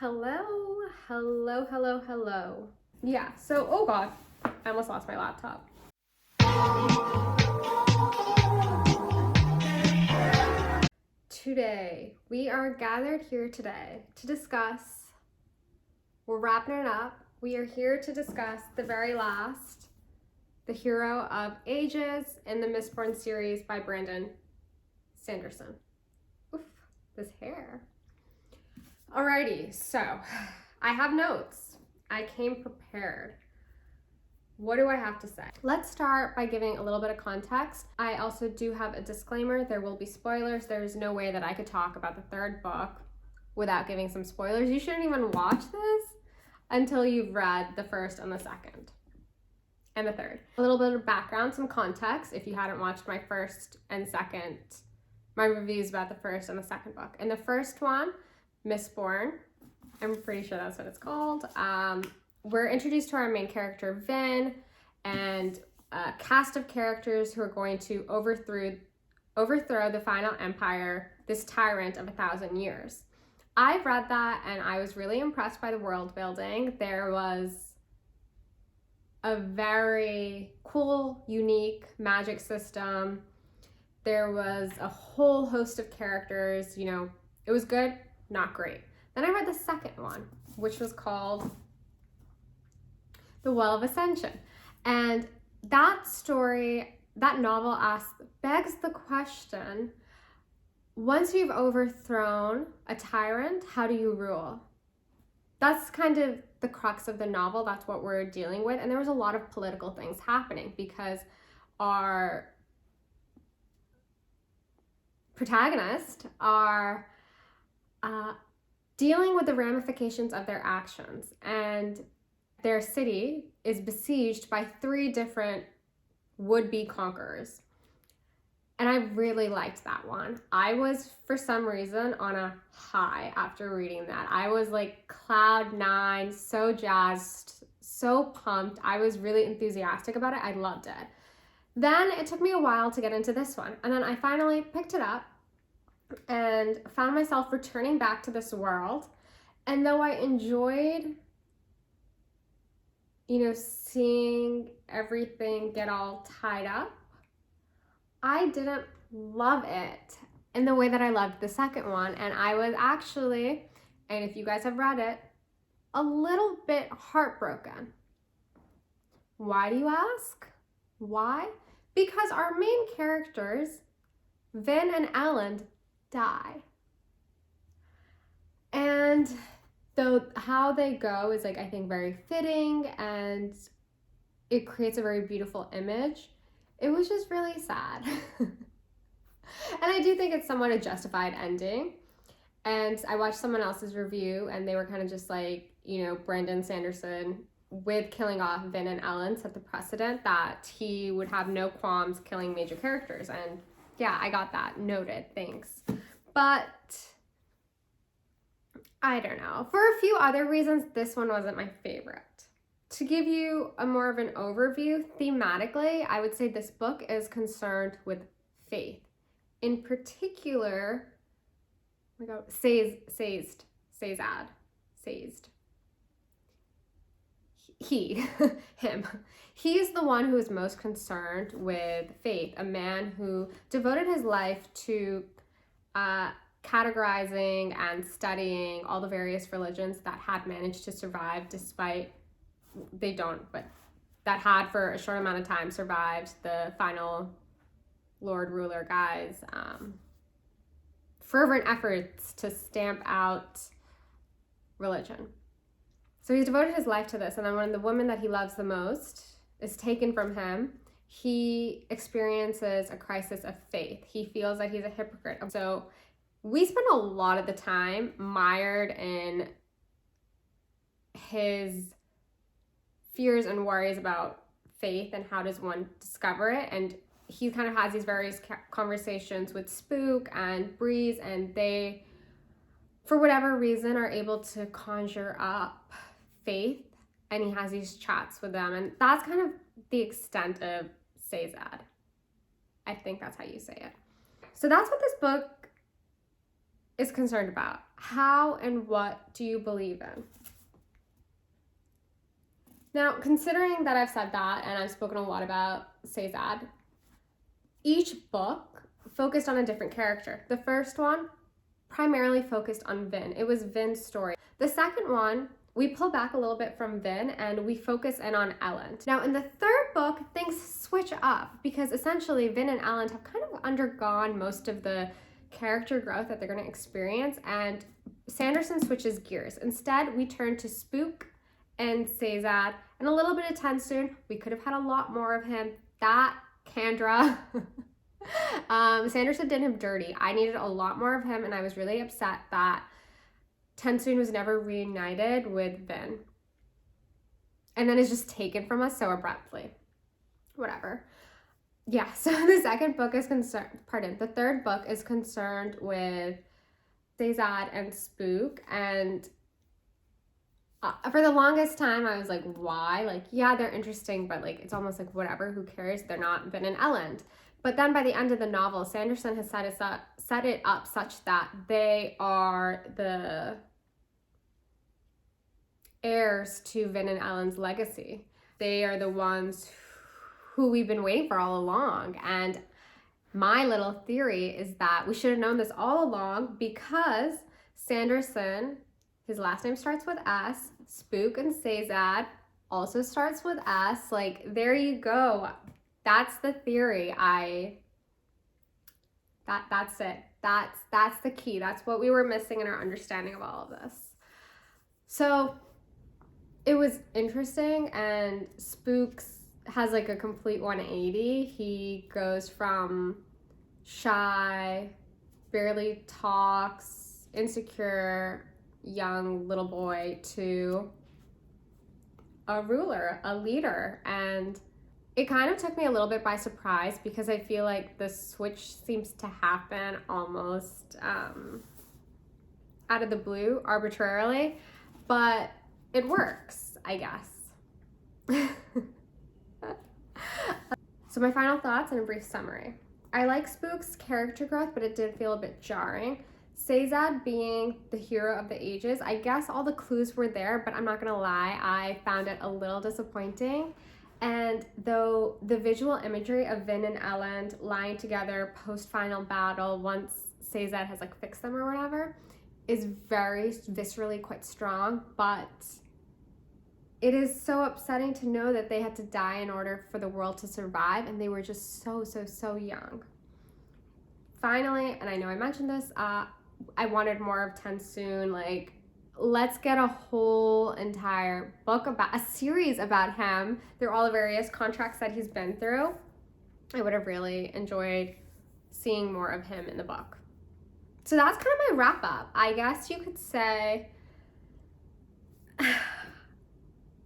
Hello, hello, hello, hello. Yeah, so, oh God, I almost lost my laptop. Today, we are gathered here today to discuss, we're wrapping it up. We are here to discuss the very last, The Hero of Ages in the Mistborn series by Brandon Sanderson. Oof, this hair. Alrighty, so I have notes. I came prepared. What do I have to say? Let's start by giving a little bit of context. I also do have a disclaimer. There will be spoilers. There's no way that I could talk about the third book without giving some spoilers. You shouldn't even watch this until you've read the first and the second and the third. A little bit of background, some context if you hadn't watched my first and second, my reviews about the first and the second book. In the first one, Mistborn, I'm pretty sure that's what it's called. We're introduced to our main character, Vin, and a cast of characters who are going to overthrow the final empire, this tyrant of 1,000 years. I read that and I was really impressed by the world building. There was a very cool, unique magic system. There was a whole host of characters, it was good, not great. Then I read the second one, which was called The Well of Ascension. And that story, that novel begs the question, once you've overthrown a tyrant, how do you rule? That's kind of the crux of the novel. That's what we're dealing with. And there was a lot of political things happening because our protagonists are dealing with the ramifications of their actions, and their city is besieged by 3 different would-be conquerors. And I really liked that one. I was, for some reason, on a high after reading that. I was like cloud 9, so jazzed, so pumped. I was really enthusiastic about it. I loved it. Then it took me a while to get into this one. And then I finally picked it up and found myself returning back to this world. And though I enjoyed, seeing everything get all tied up, I didn't love it in the way that I loved the second one. And I was actually, and if you guys have read it, a little bit heartbroken. Why do you ask? Why? Because our main characters, Vin and Elend, die. And though how they go is I think very fitting, and it creates a very beautiful image, it was just really sad. And I do think it's somewhat a justified ending. And I watched someone else's review and they were kind of just like, Brandon Sanderson, with killing off Vin and Elend, set the precedent that he would have no qualms killing major characters. And yeah, I got that. Noted. Thanks. But I don't know. For a few other reasons, this one wasn't my favorite. To give you a more of an overview, thematically, I would say this book is concerned with faith. In particular, oh my God, Sazed. Him. He's the one who is most concerned with faith, a man who devoted his life to categorizing and studying all the various religions that had managed to survive despite, but that had for a short amount of time survived the final Lord Ruler guy's fervent efforts to stamp out religion. So he's devoted his life to this, and then when the woman that he loves the most is taken from him, he experiences a crisis of faith. He feels that he's a hypocrite. So we spend a lot of the time mired in his fears and worries about faith and how does one discover it. And he kind of has these various conversations with Spook and Breeze, and they, for whatever reason, are able to conjure up faith, and he has these chats with them, and that's kind of the extent of Sazed. I think that's how you say it. So that's what this book is concerned about. How and what do you believe in? Now, considering that I've said that and I've spoken a lot about Sazad, each book focused on a different character. The first one primarily focused on Vin. It was Vin's story. The second one, we pull back a little bit from Vin and we focus in on Elend. Now, in the third book, things switch up because essentially Vin and Elend have kind of undergone most of the character growth that they're going to experience, and Sanderson switches gears. Instead, we turn to Spook and Sazad and a little bit of Tensoon. We could have had a lot more of him. That Kandra. Sanderson did him dirty. I needed a lot more of him, and I was really upset that Tensoon was never reunited with Vin. And then is just taken from us so abruptly. Whatever. Yeah, so the third book is concerned with Sazad and Spook, and for the longest time, I was like, why? Like, yeah, they're interesting, but like, it's almost like, whatever, who cares? They're not Vin and Elend. But then by the end of the novel, Sanderson has set it up such that they are the heirs to Vin and Elend's legacy. They are the ones who we've been waiting for all along. And my little theory is that we should have known this all along because Sanderson, his last name starts with S. Spook and Sazad also starts with S. Like, there you go. That's the theory. That's it. That's the key. That's what we were missing in our understanding of all of this. So it was interesting, and Spooks has like a complete 180. He goes from shy, barely talks, insecure, young little boy to a ruler, a leader. And it kind of took me a little bit by surprise because I feel like the switch seems to happen almost out of the blue, arbitrarily, but it works, I guess. So my final thoughts and a brief summary. I like Spook's character growth, but it did feel a bit jarring. Sazad being the hero of the ages, I guess all the clues were there, but I'm not gonna lie, I found it a little disappointing. And though the visual imagery of Vin and Elend lying together post-final battle, once Sazad has like fixed them or whatever, is very viscerally quite strong, but it is so upsetting to know that they had to die in order for the world to survive, and they were just so young. Finally, and I know I mentioned this, I wanted more of Tensoon. Like, let's get a whole entire book about, a series about him through all the various contracts that he's been through. I would have really enjoyed seeing more of him in the book. So that's kind of my wrap up. I guess you could say,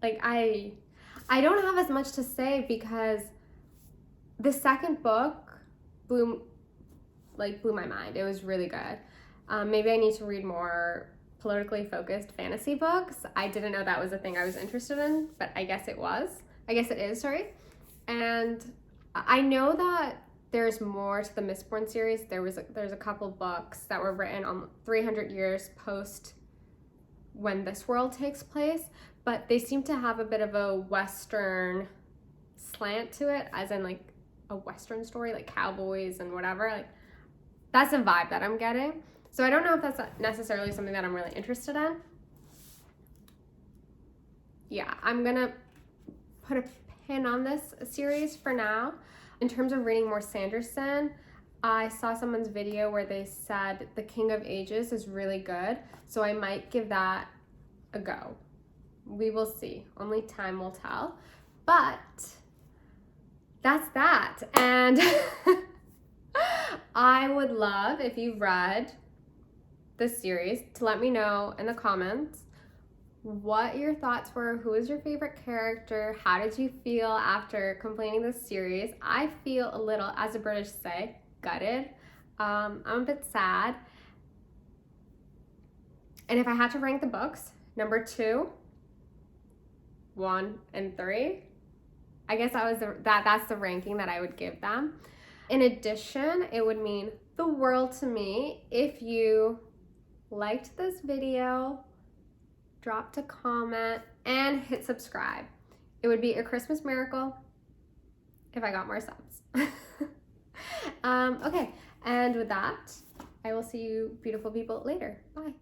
like, I don't have as much to say because the second book blew my mind. It was really good. Maybe I need to read more politically focused fantasy books. I didn't know that was a thing I was interested in, but I guess it is, sorry. And I know that there's more to the Mistborn series. There's a couple books that were written on 300 years post when this world takes place, but they seem to have a bit of a Western slant to it, as in like a Western story, like cowboys and whatever. Like, that's the vibe that I'm getting. So I don't know if that's necessarily something that I'm really interested in. Yeah, I'm gonna put a pin on this series for now. In terms of reading more Sanderson, I saw someone's video where they said The King of Ages is really good, so I might give that a go. We will see. Only time will tell. But that's that. And I would love if you've read this series to let me know in the comments what your thoughts were. Who is your favorite character? How did you feel after completing this series? I feel a little, as the British say, gutted. I'm a bit sad. And if I had to rank the books, number 2, 1, and 3, I guess that's the ranking that I would give them. In addition, it would mean the world to me if you liked this video, dropped a comment, and hit subscribe. It would be a Christmas miracle if I got more subs. Okay, and with that, I will see you beautiful people later. Bye.